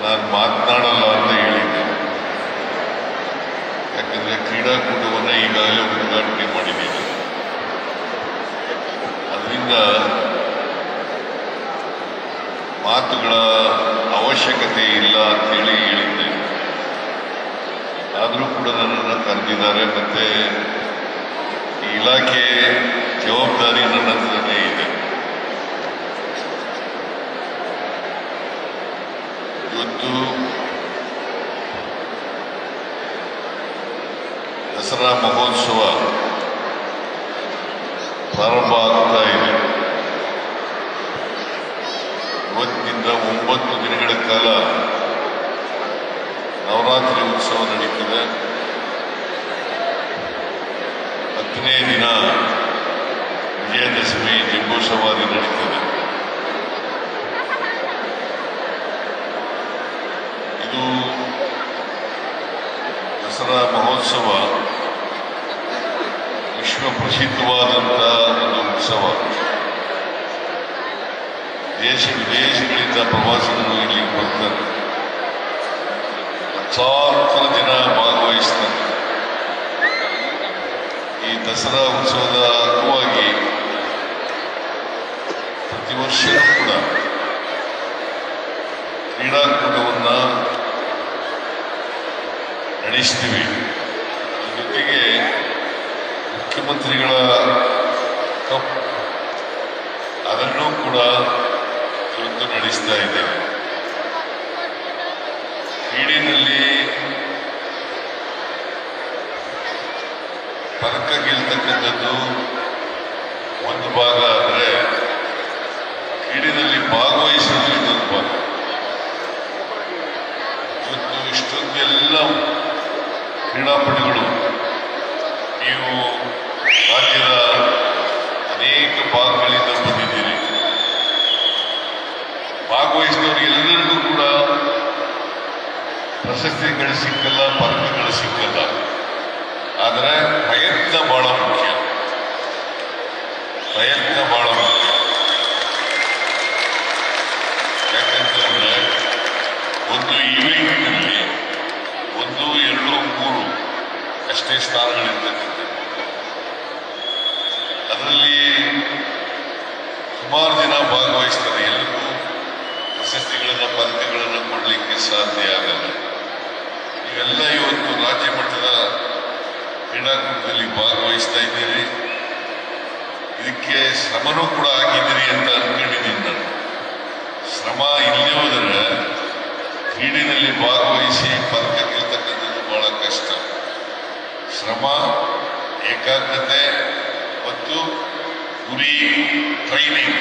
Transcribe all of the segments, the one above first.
ನಾನು ಮಾತನಾಡಲ್ಲ ಅಂತ ಹೇಳಿದ್ದೆ. ಯಾಕಂದರೆ ಕ್ರೀಡಾಕೂಟವನ್ನು ಈಗಾಗಲೇ ಉದ್ಘಾಟನೆ ಮಾಡಿದ್ದೀನಿ. ಅದರಿಂದ ಮಾತುಗಳ ಅವಶ್ಯಕತೆ ಇಲ್ಲ ಅಂತೇಳಿ ಹೇಳಿದ್ದೆ. ಆದರೂ ಕೂಡ ನನ್ನನ್ನು ಕರೆದಿದ್ದಾರೆ. ಮತ್ತೆ ಈ ಇಲಾಖೆ ಜವಾಬ್ದಾರಿ ನನ್ನ ಹತ್ರನೇ ಇದೆ. ಇವತ್ತು ದಸರಾ ಮಹೋತ್ಸವ ಪ್ರಾರಂಭ ಆಗ್ತಾ ಇದೆ. ಇವತ್ತಿನಿಂದ 9 ದಿನಗಳ ಕಾಲ ನವರಾತ್ರಿ ಉತ್ಸವ ನಡೀತದೆ. 10ನೇ ದಿನ ವಿಜಯದಶಮಿ ಜಂಬೂ ಸವಾರಿ ನಡೀತದೆ. ಇದು ದಸರಾ ಮಹೋತ್ಸವ ವಿಶ್ವ ಪ್ರಸಿದ್ಧವಾದಂತಹ ಒಂದು ಉತ್ಸವ. ದೇಶ ವಿದೇಶಗಳಿಂದ ಪ್ರವಾಸಿಗರು ಇಲ್ಲಿಗೆ ಬರ್ತಾರೆ. ಲಕ್ಷಾಂತರ ಜನ ಭಾಗವಹಿಸ್ತಾರೆ. ಈ ದಸರಾ ಉತ್ಸವದ ಅಂಗವಾಗಿ ಪ್ರತಿ ವರ್ಷವೂ ಕೂಡ ಕ್ರೀಡಾಕೂಟವನ್ನು ನಡೆಸ್ತೀವಿ. ಜೊತೆಗೆ ಮುಖ್ಯಮಂತ್ರಿಗಳ ಕಪ್ ಅದನ್ನೂ ಕೂಡ ಇವತ್ತು ನಡೆಸ್ತಾ ಇದ್ದೇವೆ. ಕ್ರೀಡೆಯಲ್ಲಿ ಪದಕ ಗೆಲ್ತಕ್ಕಂಥದ್ದು ಒಂದು ಭಾಗ ಆದರೆ ಕ್ರೀಡೆಯಲ್ಲಿ ಭಾಗವಹಿಸೋದು ಇನ್ನೊಂದು ಭಾಗ. ಇವತ್ತು ಇಷ್ಟೊಂದೆಲ್ಲ ಕ್ರೀಡಾಪಟುಗಳು ನೀವು ರಾಜ್ಯದ ಅನೇಕ ಭಾಗಗಳಿಂದ ಬಂದಿದ್ದೀರಿ. ಭಾಗವಹಿಸಿದವರಿಗೆಲ್ಲರಿಗೂ ಕೂಡ ಪ್ರಶಸ್ತಿಗಳು ಸಿಕ್ಕಲ್ಲ, ಪದಕಗಳು ಸಿಕ್ಕಲ್ಲ. ಆದರೆ ಪ್ರಯತ್ನ ಬಹಳ ಮುಖ್ಯ. ಪ್ರಯತ್ನ ಬಹಳ ಮುಖ್ಯ. ಯಾಕಂತಂದ್ರೆ ಒಂದು ಈವೆಂಟ್ನಲ್ಲಿ 1, 2, 3 ಅಷ್ಟೇ ಸ್ಥಾನಗಳಿರ್ತಕ್ಕಂಥದ್ದು. ಅದರಲ್ಲಿ ಸುಮಾರು ಜನ ಭಾಗವಹಿಸ್ತಾರೆ. ಎಲ್ಲರಿಗೂ ಪ್ರಶಸ್ತಿಗಳನ್ನು, ಪದಕಗಳನ್ನು ಕೊಡಲಿಕ್ಕೆ ಸಾಧ್ಯ ಆಗಲ್ಲ. ನೀವೆಲ್ಲ ಇವತ್ತು ರಾಜ್ಯ ಮಟ್ಟದ ಕ್ರೀಡಾಕೂಟದಲ್ಲಿ ಭಾಗವಹಿಸ್ತಾ ಇದ್ದೀರಿ. ಇದಕ್ಕೆ ಶ್ರಮನೂ ಕೂಡ ಹಾಕಿದ್ದೀರಿ ಅಂತ ಅನ್ಕೊಂಡಿದ್ದೀನಿ ನಾನು. ಶ್ರಮ ಇಲ್ಲದೆ ಹೋದರೆ ಕ್ರೀಡೆಯಲ್ಲಿ ಭಾಗವಹಿಸಿ ಪದಕ ಗೆಲ್ತಕ್ಕಂಥದ್ದು ಬಹಳ ಕಷ್ಟ. ಶ್ರಮ, ಏಕಾಗ್ರತೆ ಮತ್ತು ಗುರಿ, ಟ್ರೈನಿಂಗ್,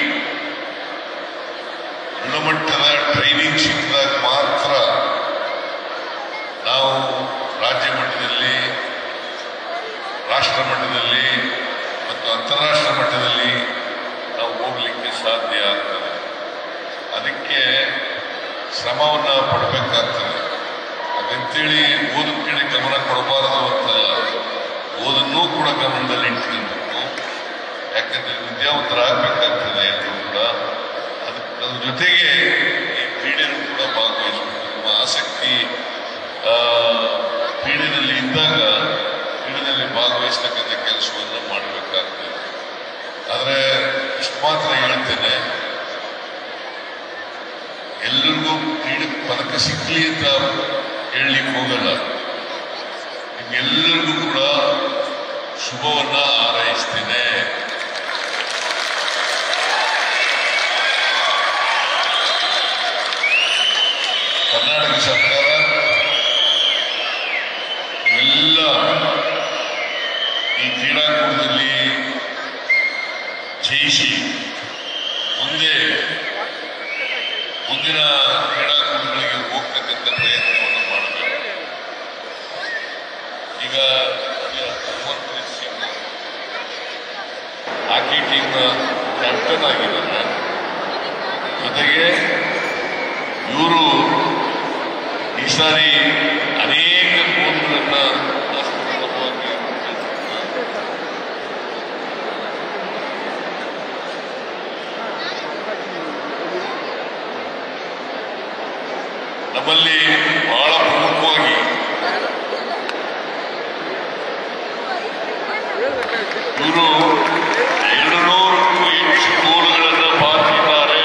ಗುಣಮಟ್ಟದ ಟ್ರೈನಿಂಗ್ ಸಿಕ್ಕಿದಾಗ ಮಾತ್ರ ನಾವು ರಾಜ್ಯ ಮಟ್ಟದಲ್ಲಿ, ರಾಷ್ಟ್ರ ಮಟ್ಟದಲ್ಲಿ ಮತ್ತು ಅಂತಾರಾಷ್ಟ್ರ ಮಟ್ಟದಲ್ಲಿ ನಾವು ಹೋಗಲಿಕ್ಕೆ ಸಾಧ್ಯ ಆಗ್ತದೆ. ಅದಕ್ಕೆ ಶ್ರಮವನ್ನು ಪಡಬೇಕಾಗ್ತದೆ. ಹಾಗಂತೇಳಿ ಓದಿನ ಕಡೆ ಗಮನ ಕೊಡಬಾರದು ಅಂತಲ್ಲ, ಓದನ್ನೂ ಕೂಡ ಗಮನದಲ್ಲಿ ಇಟ್ಕೊಳ್ಬೇಕು. ಯಾಕಂದ್ರೆ ವಿದ್ಯಾವಂತರಾಗಬೇಕಾಗ್ತದೆ ಎಲ್ಲರೂ ಕೂಡ. ಅದ್ರ ಜೊತೆಗೆ ಈ ಕ್ರೀಡೆಯಲ್ಲೂ ಕೂಡ ಭಾಗವಹಿಸಬೇಕು. ನಿಮ್ಮ ಆಸಕ್ತಿ ಕ್ರೀಡೆಯಲ್ಲಿ ಇದ್ದಾಗ ಕ್ರೀಡೆಯಲ್ಲಿ ಭಾಗವಹಿಸ್ತಕ್ಕಂಥ ಕೆಲಸವನ್ನು ಮಾಡಬೇಕಾಗ್ತದೆ. ಆದರೆ ಇಷ್ಟು ಮಾತ್ರ ಹೇಳ್ತೇನೆ, ಎಲ್ಲರಿಗೂ ಕ್ರೀಡೆ ಪದಕ ಸಿಕ್ಕಲಿ ಅಂತ ಹೇಳಲಿಕ್ಕೆ ಹೋಗಲ್ಲ. ನಿಮ್ಗೆಲ್ಲರಿಗೂ ಕೂಡ ಶುಭವನ್ನ ಹಾರೈಸ್ತೇನೆ. ಕರ್ನಾಟಕ ಸರ್ಕಾರ ಎಲ್ಲ ಈ ಕ್ರೀಡಾಕೂಟದಲ್ಲಿ ಜಯಿಸಿ ಮುಂದಿನ ಕ್ರೀಡಾಕೂಟಗಳಿಗೆ ಹೋಗ್ತಕ್ಕಂಥ ಪ್ರಯತ್ನವನ್ನು ಮಾಡಬೇಕು. ಈಗ ಹರ್ಮನ್ಪ್ರೀತ್ ಸಿಂಗ್ ಹಾಕಿ ಟೀಮ್ ಕ್ಯಾಪ್ಟನ್ ಆಗಿದ್ದಾರೆ. ಜೊತೆಗೆ ಇವರು ಈ ಸಾರಿ ಅನೇಕ ಗೋಲ್ಗಳನ್ನ ನಮ್ಮಲ್ಲಿ ಬಹಳ ಪ್ರಮುಖವಾಗಿ ಇವರು 200ಕ್ಕೂ ಹೆಚ್ಚು ಗೋಲುಗಳನ್ನು ಬಾರಿಸಿದ್ದಾರೆ.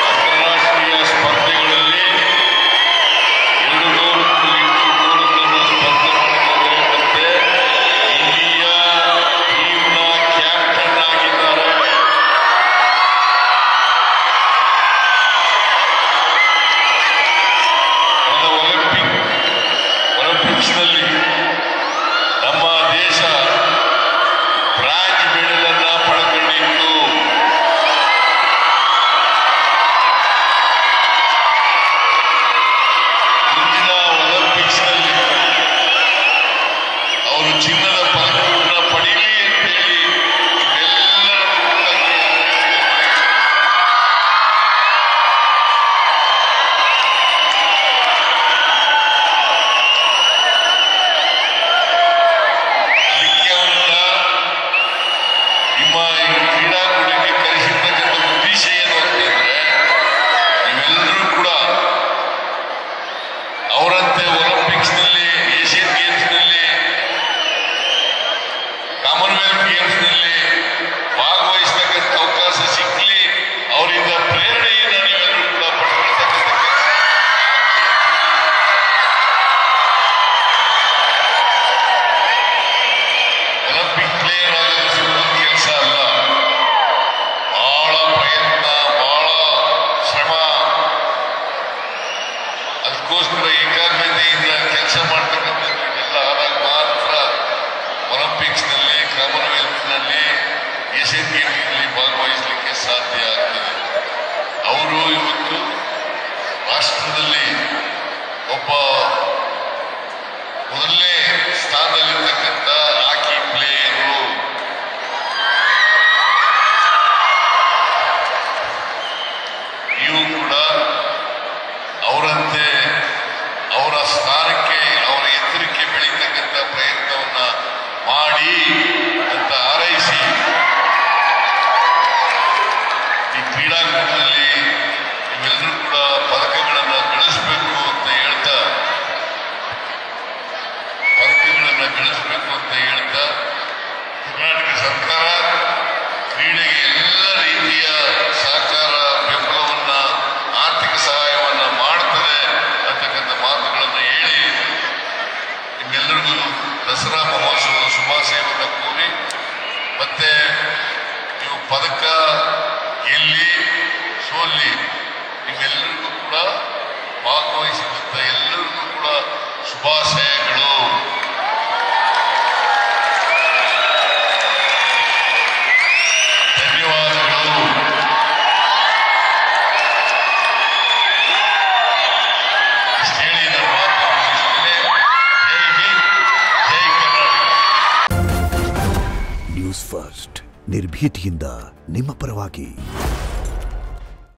ಅಂತಾರಾಷ್ಟ್ರೀಯ ಸ್ಪರ್ಧೆಗಳಲ್ಲಿ 200ಕ್ಕೂ ಹೆಚ್ಚು ಗೋಲುಗಳನ್ನು ಸ್ಪರ್ಧೆ ಮಾಡಿದ್ದಾರೆ. ಮತ್ತೆ ಇಂಡಿಯಾ ಟೀಮ್ನ ಕ್ಯಾಪ್ಟನ್ ಆಗಿದ್ದಾರೆ. ಒಲಿಂಪಿಕ್ಸ್ನಲ್ಲಿ ನಮ್ಮ ದೇಶ ಬ್ರಾಂಜ್ ಮೆಡಲ್ ಅನ್ನ ಪಡೆದುಕೊಂಡಿತ್ತು. ಮುಂದಿನ ಒಲಿಂಪಿಕ್ಸ್ನಲ್ಲಿ ಅವರು ಚಿನ್ನದ ಪದಕವನ್ನು ಪಡೀಲಿ ಅಂತೇಳಿ ಇವೆಲ್ಲರ ನಿಮ್ಮ ಕ್ರೀಡಾಕೂಟಕ್ಕೆ ಕರೆಸಿರ್ತಕ್ಕಂಥ ಉದ್ದೇಶ ಏನು ಅಂತಂದ್ರೆ ನೀವೆಲ್ಲರೂ ಕೂಡ ಅವರಂತೆ ಒಲಿಂಪಿಕ್ಸ್ನಲ್ಲಿ, ಏಷ್ಯನ್ ಗೇಮ್ಸ್ನಲ್ಲಿ, ಕಾಮನ್ವೆಲ್ತ್ ಗೇಮ್ಸ್ನಲ್ಲಿ ಭಾಗವಹಿಸತಕ್ಕಂಥ ಅವಕಾಶ ಸಿಕ್ಕಲಿ, ಅವರಿಂದ ಪ್ರೇರಣೆಯನ್ನು ನೀವೆಲ್ಲರೂ ಕೂಡ ಪಡ್ಕೊಳ್ತಕ್ಕಂಥ ಒಲಿಂಪಿಕ್ ಪ್ಲೇಯರ್ ಆಗೋದು ಸುಲಭ ಕೆಲಸ ಅಲ್ಲ. ಬಹಳ ಪ್ರಯತ್ನ, ಬಹಳ ಶ್ರಮ, ಅದಕ್ಕೋಸ್ಕರ ಏಕಾಗ್ರತೆಯಿಂದ ಕೆಲಸ ಮಾಡ್ತಕ್ಕಂಥದ್ದು ಇದೆಲ್ಲ ಆದಾಗ ಮಾತ್ರ ಒಲಿಂಪಿಕ್ಸ್ನಲ್ಲಿ, ಕಾಮನ್ವೆಲ್ತ್ನಲ್ಲಿ, ಏಷ್ಯನ್ ಗೇಮ್ಸ್ನಲ್ಲಿ ಭಾಗವಹಿಸಲಿಕ್ಕೆ ಸಾಧ್ಯ ಆಗ್ತದೆ. ಅವರು ಇವತ್ತು ರಾಷ್ಟ್ರದಲ್ಲಿ ಒಬ್ಬ ಮೊದಲನೇ ಸ್ಥಾನದಲ್ಲಿರ್ತಕ್ಕಂಥ ಹಾಕಿ ಪ್ಲೇಯರು. ನೀವು ಕೂಡ ಅವರಂತೆ ಅವರ ಸ್ಥಾನಕ್ಕೆ, ಅವರ ಎತ್ತರಕ್ಕೆ ಬೆಳೀತಕ್ಕಂಥ ಪ್ರಯತ್ನವನ್ನ ಮಾಡಿ ಅಂತ ಹಾರೈಸಿ ಈ ಕ್ರೀಡಾಕೂಟದಲ್ಲಿ ನೀವೆಲ್ಲರೂ ಕೂಡ ಪದಕಗಳನ್ನು ಗಳಿಸಬೇಕು ಅಂತ ಹೇಳ್ತಾ ಕರ್ನಾಟಕ ಸರ್ಕಾರ ಕ್ರೀಡೆಗೆ ಎಲ್ಲ ರೀತಿಯ ಸಹಕಾರ, ಬೆಂಬಲವನ್ನ, ಆರ್ಥಿಕ ಸಹಾಯವನ್ನ ಮಾಡ್ತದೆ ಅಂತಕ್ಕಂಥ ಮಾತುಗಳನ್ನು ಹೇಳಿ ನಿಮ್ಮೆಲ್ಲರಿಗೂ ದಸರಾ ಮಹೋತ್ಸವದ ಶುಭಾಶಯವನ್ನು ಕೋರಿ, ಮತ್ತೆ ನೀವು ಪದಕ ಗೆಲ್ಲಿ ಸೋಲ್ಲಿ ನಿಮ್ಮೆಲ್ಲರಿಗೂ ಕೂಡ ಭಾಗವಹಿಸಿದಂಥ ಎಲ್ಲರಿಗೂ ಕೂಡ ಶುಭಾಶಯಗಳು. ಧನ್ಯವಾದಗಳು. ಇಷ್ಟು ಹೇಳಿ ನನ್ನ ಮಾತು ಮುಗಿಸುತ್ತೇನೆ. ಜೈ ಹಿಂದ್, ಜೈ ಕರ್ನಾಟಕ. ನ್ಯೂಸ್ ಫಸ್ಟ್ ನಿರ್ಭೀತಿಯಿಂದ ನಿಮ್ಮ ಪರವಾಗಿ.